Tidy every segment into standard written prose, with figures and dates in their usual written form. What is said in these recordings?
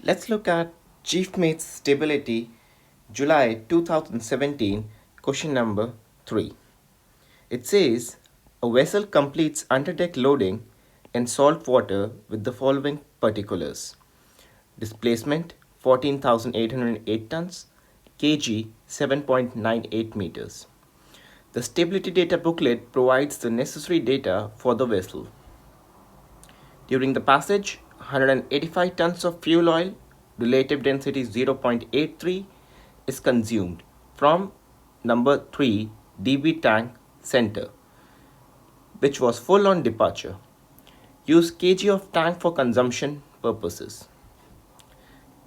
Let's look at Chief Mate's Stability, July 2017, question number 3. It says a vessel completes underdeck loading in salt water with the following particulars: displacement 14,808 tons, kg 7.98 meters. The stability data booklet provides the necessary data for the vessel. During the passage, 185 tons of fuel oil, relative density 0.83, is consumed from number 3 DB tank center, which was full on departure. Use kg of tank for consumption purposes.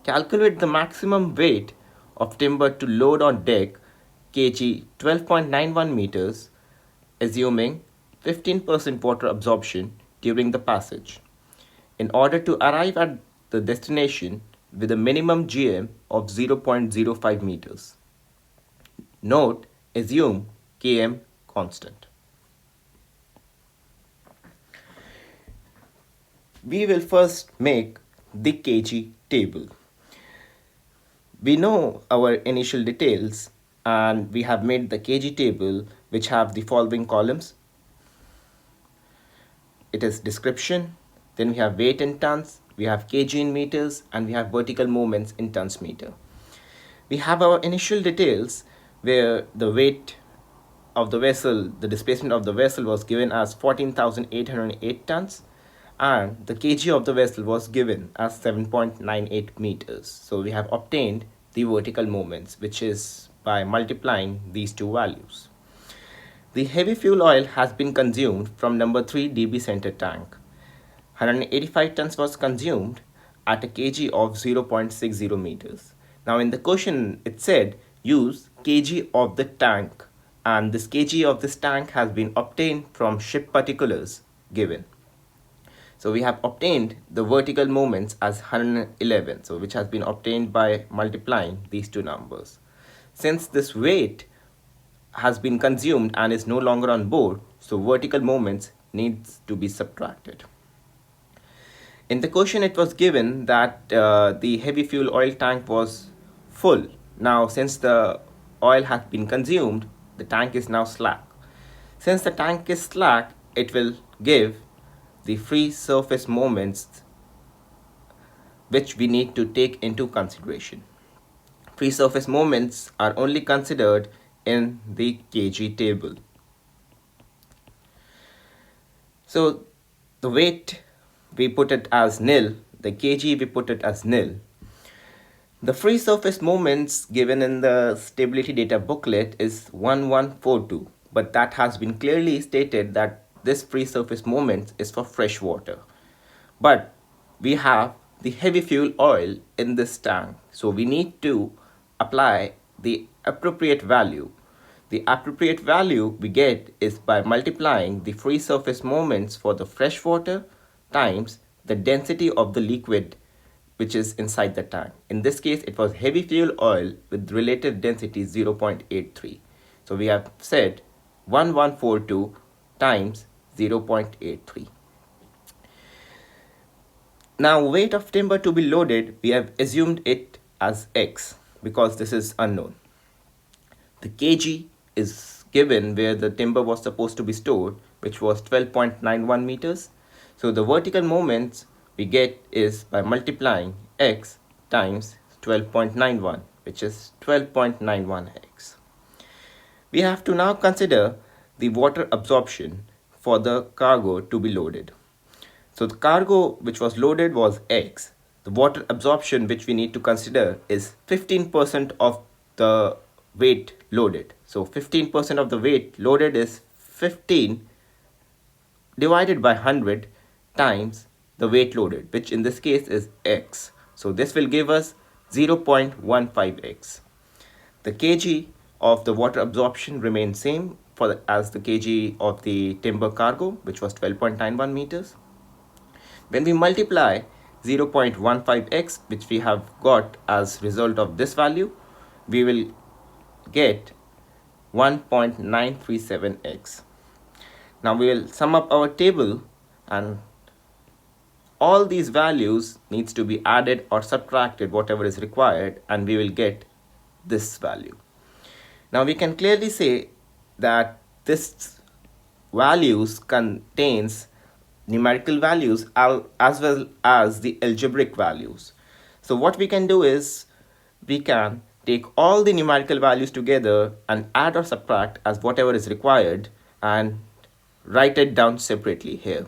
Calculate the maximum weight of timber to load on deck, kg 12.91 meters, assuming 15% water absorption during the passage, in order to arrive at the destination with a minimum GM of 0.05 meters. Note, assume Km constant. We will first make the kg table. We know our initial details and we have made the kg table which have the following columns. It is description, then we have weight in tons, we have kg in meters, and we have vertical movements in tons meter. We have our initial details where the weight of the vessel, the displacement of the vessel was given as 14,808 tons, and the kg of the vessel was given as 7.98 meters. So we have obtained the vertical moments, which is by multiplying these two values. The heavy fuel oil has been consumed from number 3 DB center tank. 185 tons was consumed at a kg of 0.60 meters. Now in the question it said use kg of the tank, and this kg of this tank has been obtained from ship particulars given. So we have obtained the vertical moments as 111, so which has been obtained by multiplying these two numbers. Since this weight has been consumed and is no longer on board, so vertical moments needs to be subtracted. In the question it was given that the heavy fuel oil tank was full. Now since the oil has been consumed, the tank is now slack. Since the tank is slack, it will give the free surface moments which we need to take into consideration. Free surface moments are only considered in the kg table. So the weight we put it as nil, the kg we put it as nil. The free surface moments given in the stability data booklet is 1142, but that has been clearly stated that this free surface moment is for fresh water. But we have the heavy fuel oil in this tank, so we need to apply the appropriate value. The appropriate value we get is by multiplying the free surface moments for the fresh water times the density of the liquid which is inside the tank. In this case, it was heavy fuel oil with relative density 0.83. So we have said 1142 times 0.83. Now weight of timber to be loaded, we have assumed it as X because this is unknown. The kg is given where the timber was supposed to be stored, which was 12.91 meters. So the vertical moments we get is by multiplying x times 12.91, which is 12.91x. We have to now consider the water absorption for the cargo to be loaded. So the cargo which was loaded was X. The water absorption which we need to consider is 15% of the weight loaded. So 15% of the weight loaded is 15 divided by 100 times the weight loaded, which in this case is X. So this will give us 0.15x. The kg of the water absorption remains same as the kg of the timber cargo, which was 12.91 meters. When we multiply 0.15x, which we have got as result of this value, we will get 1.937x. Now we will sum up our table and all these values needs to be added or subtracted, whatever is required, and we will get this value. Now we can clearly say that this values contains numerical values as well as the algebraic values. So what we can do is we can take all the numerical values together and add or subtract as whatever is required and write it down separately here.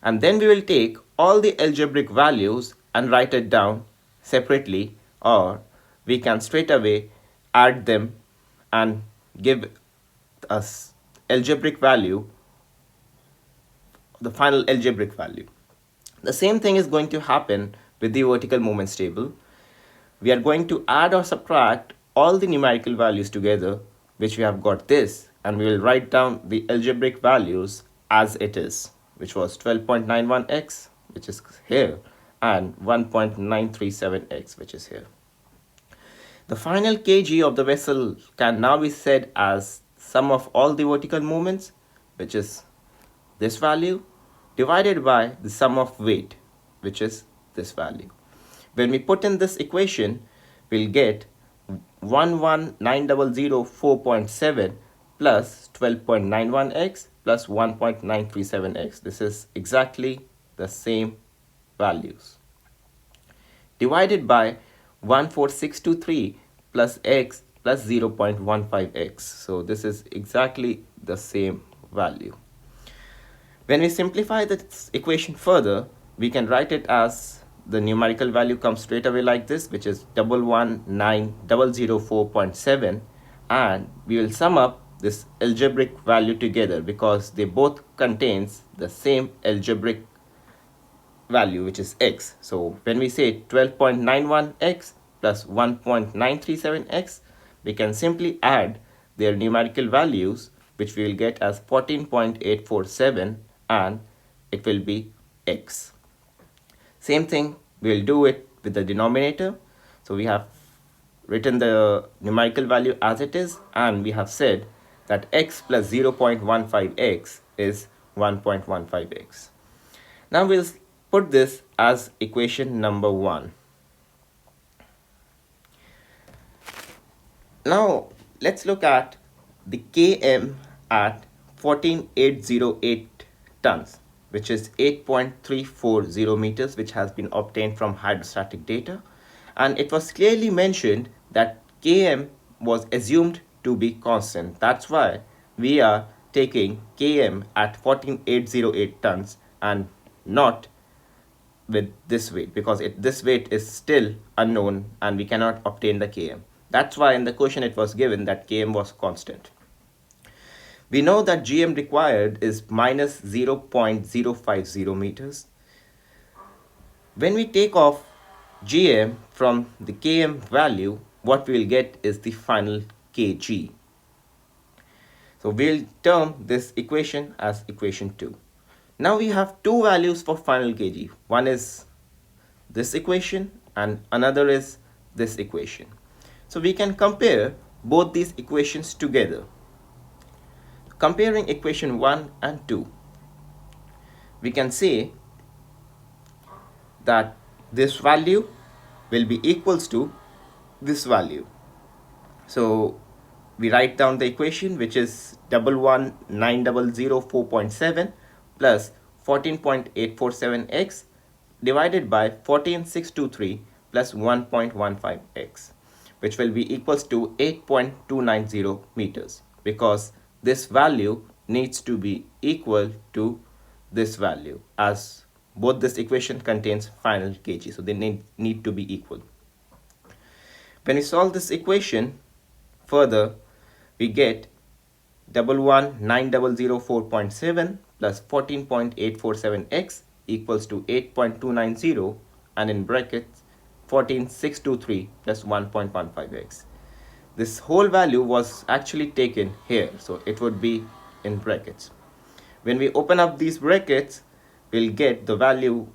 And then we will take all the algebraic values and write it down separately, or we can straight away add them and give us algebraic value, the final algebraic value. The same thing is going to happen with the vertical moments table. We are going to add or subtract all the numerical values together, which we have got this, and we will write down the algebraic values as it is, which was 12.91x, which is here, and 1.937x, which is here. The final kg of the vessel can now be said as sum of all the vertical moments, which is this value, divided by the sum of weight, which is this value. When we put in this equation, we'll get 11904.7 plus 12.91x plus 1.937x. This is exactly the same values. Divided by 14623 plus x plus 0.15x. So this is exactly the same value. When we simplify this equation further, we can write it as the numerical value comes straight away like this, which is 119,004.7, and we will sum up this algebraic value together because they both contains the same algebraic value, which is x. So when we say 12.91x plus 1.937x, we can simply add their numerical values, which we will get as 14.847, and it will be x. Same thing, we'll do it with the denominator. So we have written the numerical value as it is, and we have said that x plus 0.15x is 1.15x. Now we'll put this as equation number 1. Now let's look at the km at 14,808 tons, which is 8.340 meters, which has been obtained from hydrostatic data. And it was clearly mentioned that km was assumed to be constant. That's why we are taking km at 14,808 tons and not with this weight, because this weight is still unknown and we cannot obtain the km. That's why in the question it was given that km was constant. We know that gm required is minus 0.050 meters. When we take off gm from the km value, what we will get is the final kg. So we'll term this equation as equation 2. Now we have two values for final kg. One is this equation and another is this equation. So we can compare both these equations together. Comparing equation 1 and 2, we can say that this value will be equals to this value. So we write down the equation, which is 119,004.7 plus 14.847x divided by 14,623 plus 1.15x, which will be equals to 8.290 meters, because this value needs to be equal to this value, as both this equation contains final kg, so they need to be equal. When we solve this equation further, we get 119,004.7 plus 14.847x equals to 8.290, and in brackets 14,623 plus 1.15x. This whole value was actually taken here, so it would be in brackets. When we open up these brackets, we'll get the value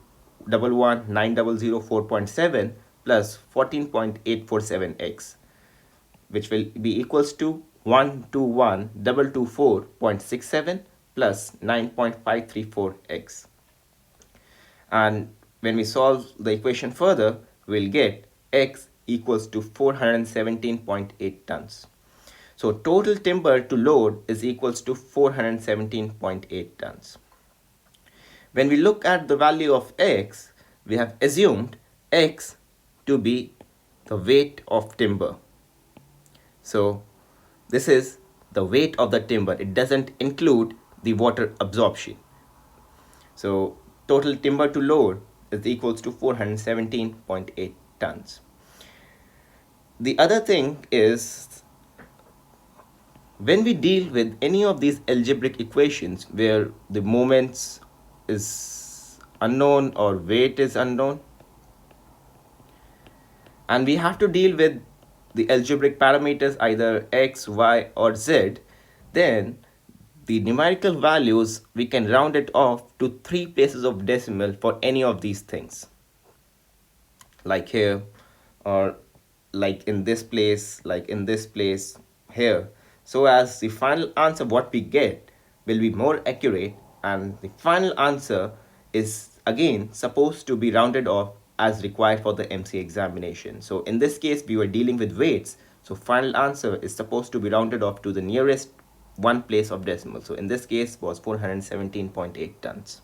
119,004.7 plus 14.847x, which will be equals to 121,224.67 plus 9.534x. And when we solve the equation further, we'll get x equals to 417.8 tons. So total timber to load is equals to 417.8 tons. When we look at the value of x, we have assumed x to be the weight of timber. So this is the weight of the timber. It doesn't include the water absorption. So total timber to load is equals to 417.8 tons. The other thing is, when we deal with any of these algebraic equations where the moments is unknown or weight is unknown, and we have to deal with the algebraic parameters either x, y or z, then the numerical values, we can round it off to 3 places of decimal for any of these things, like here, or like in this place, like in this place here, so as the final answer what we get will be more accurate, and the final answer is again supposed to be rounded off as required for the MC examination. So in this case we were dealing with weights, so final answer is supposed to be rounded off to the nearest one place of decimal. So in this case was 417.8 tons.